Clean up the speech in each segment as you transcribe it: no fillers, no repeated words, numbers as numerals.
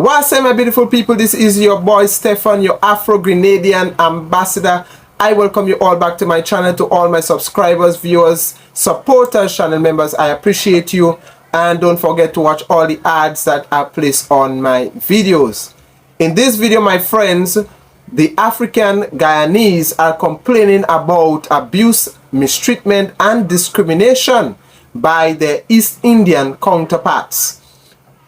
What's up, my beautiful people? This is your boy Stefan, your Afro-Grenadian ambassador. I welcome you all back to my channel. To all my subscribers, viewers, supporters, channel members, I appreciate you. And don't forget to watch all the ads that are placed on my videos. In this video, my friends, the African Guyanese are complaining about abuse, mistreatment, and discrimination by their East Indian counterparts.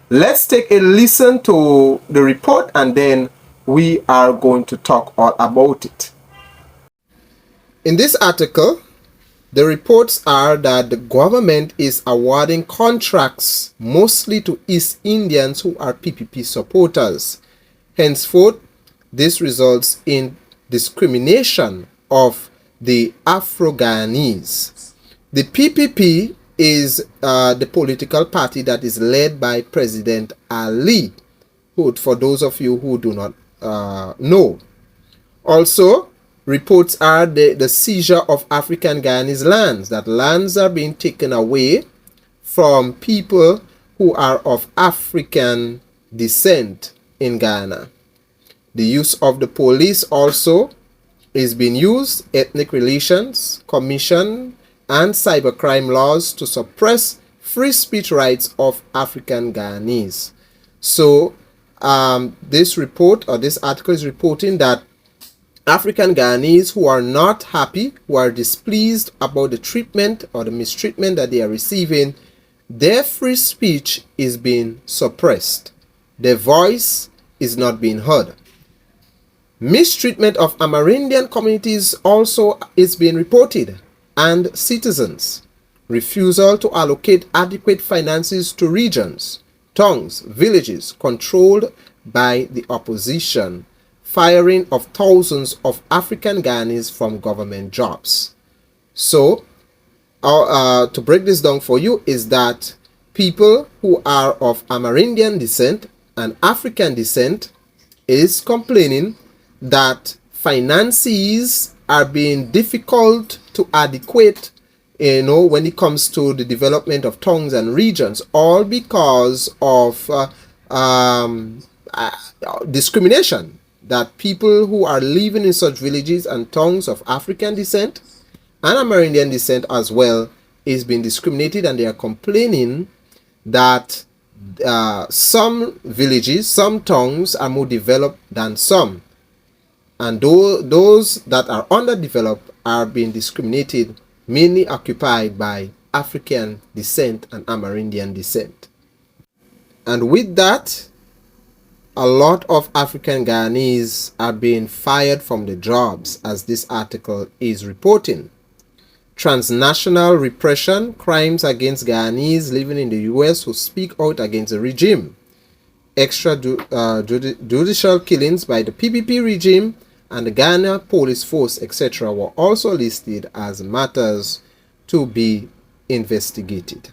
Let's take a listen to the report and then we are going to talk all about it. In this article, the reports are that the government is awarding contracts mostly to East Indians who are PPP supporters. Henceforth, this results in discrimination of the Afro-Guyanese. The PPP is the political party that is led by President Ali, who, for those of you who do not know. Also, reports are the seizure of African Guyanese lands, that lands are being taken away from people who are of African descent in Ghana. The use of the police also is being used, ethnic relations, commission, and cybercrime laws to suppress free speech rights of African Guyanese. So this report or this article is reporting that African Guyanese who are not happy, who are displeased about the treatment or the mistreatment that they are receiving, their free speech is being suppressed. Their voice is not being heard. Mistreatment of Amerindian communities also is being reported, and citizens. Refusal to allocate adequate finances to regions, towns, villages controlled by the opposition. Firing of thousands of African Guyanese from government jobs. So, to break this down for you is that people who are of Amerindian descent and African descent is complaining that finances are being difficult to adequate, when it comes to the development of towns and regions, all because of discrimination. That people who are living in such villages and towns of African descent and Amerindian descent as well is being discriminated, and they are complaining that some villages, some towns are more developed than some, and those that are underdeveloped are being discriminated, mainly occupied by African descent and Amerindian descent. And with that, a lot of African Guyanese are being fired from the jobs, as this article is reporting. Transnational repression, crimes against Guyanese living in the US who speak out against the regime. Judicial killings by the PPP regime and the Ghana police force, etc. were also listed as matters to be investigated.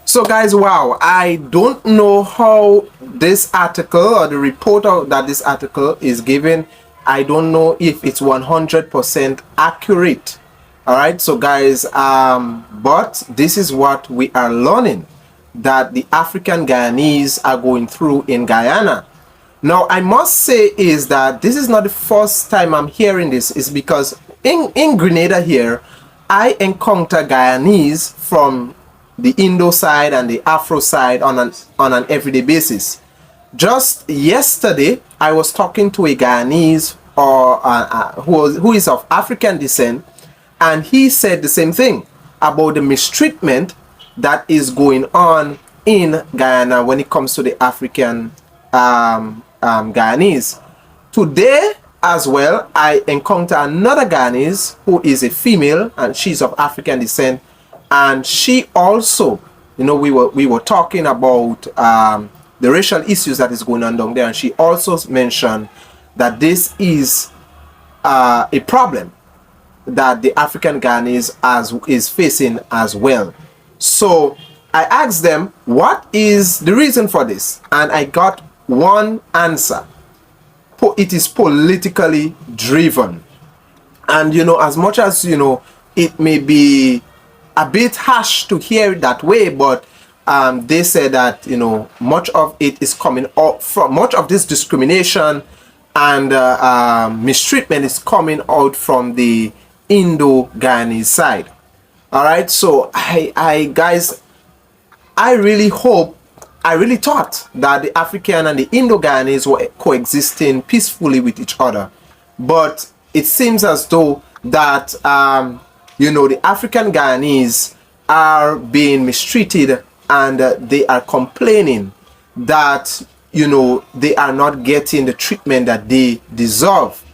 So guys, wow, I don't know how this article or the report that this article is given, I don't know if it's 100% accurate. All right, so guys, but this is what we are learning, that the African Guyanese are going through in Guyana. Now, I must say is that this is not the first time I'm hearing this. Is because in Grenada here, I encounter Guyanese from the Indo side and the Afro side on an everyday basis. Just yesterday, I was talking to a Guyanese who is of African descent, and he said the same thing about the mistreatment that is going on in Guyana when it comes to the African Guyanese. Today as well, I encounter another Guyanese who is a female and she's of African descent. And she also, we were talking about the racial issues that is going on down there, and she also mentioned that this is a problem that the African Guyanese is facing as well. So I asked them, what is the reason for this? And I got one answer. It is politically driven. And as much as it may be a bit harsh to hear it that way, but they say that, you know, much of it is coming out from, much of this discrimination and mistreatment is coming out from the Indo-Guyanese side. All right, so guys, I really thought that the African and the Indo-Guyanese were coexisting peacefully with each other, but it seems as though that you know, the African Guyanese are being mistreated, and they are complaining that, you know, they are not getting the treatment that they deserve.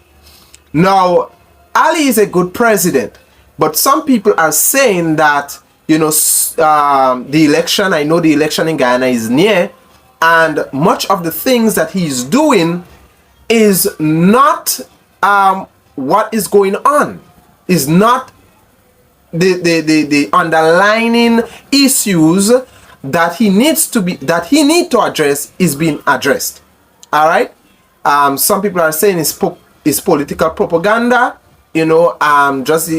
Now, Ali is a good president, but some people are saying that, you know, the election, I know the election in Guyana is near, and much of the things that he's doing is not what is going on, is not the underlining issues that he needs to address is being addressed. All right, some people are saying it's political propaganda. You know, just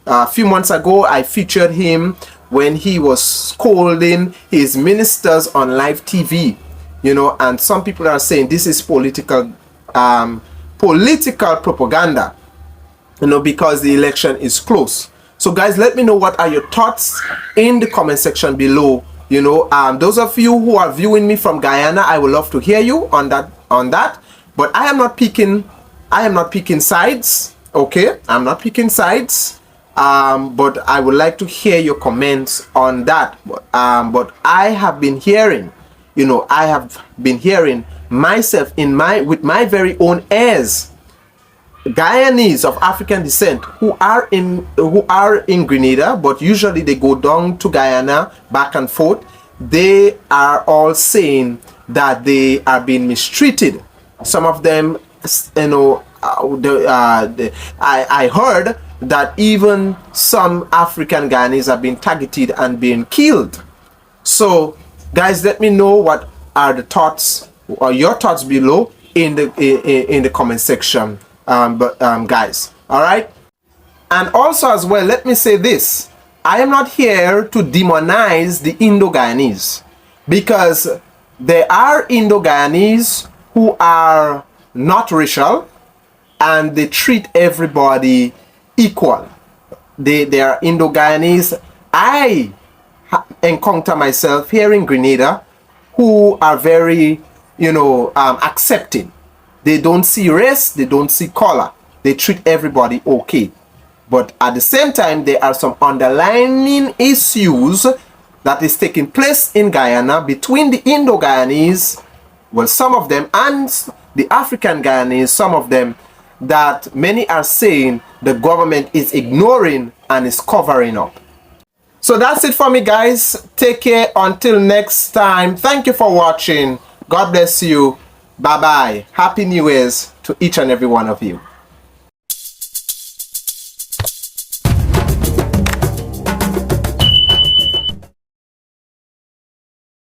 a few months ago I featured him when he was scolding his ministers on live TV, you know, and some people are saying this is political propaganda, you know, because the election is close. So guys, let me know what are your thoughts in the comment section below. You know, those of you who are viewing me from Guyana, I would love to hear you on that. But I am not picking sides. Okay, I'm not picking sides. But I would like to hear your comments on that. But I have been hearing, you know, I have been hearing myself with my very own ears, Guyanese of African descent who are in Grenada, but usually they go down to Guyana back and forth. They are all saying that they are being mistreated. Some of them, you know, I heard that even some African Guyanese have been targeted and being killed. So guys, let me know what are the thoughts or your thoughts below in the comment section. Guys, all right. And also as well, let me say this: I am not here to demonize the Indo-Guyanese, because there are Indo-Guyanese who are not racial and they treat everybody equal. They are Indo-Guyanese. I encounter myself here in Grenada who are very, you know, accepting. They don't see race, they don't see color. They treat everybody okay. But at the same time, there are some underlying issues that is taking place in Guyana between the Indo-Guyanese, well, some of them, and the African Guyanese, some of them, that many are saying the government is ignoring and is covering up. So that's it for me, guys. Take care until next time. Thank you for watching. God bless you. Bye-bye. Happy New Year's to each and every one of you.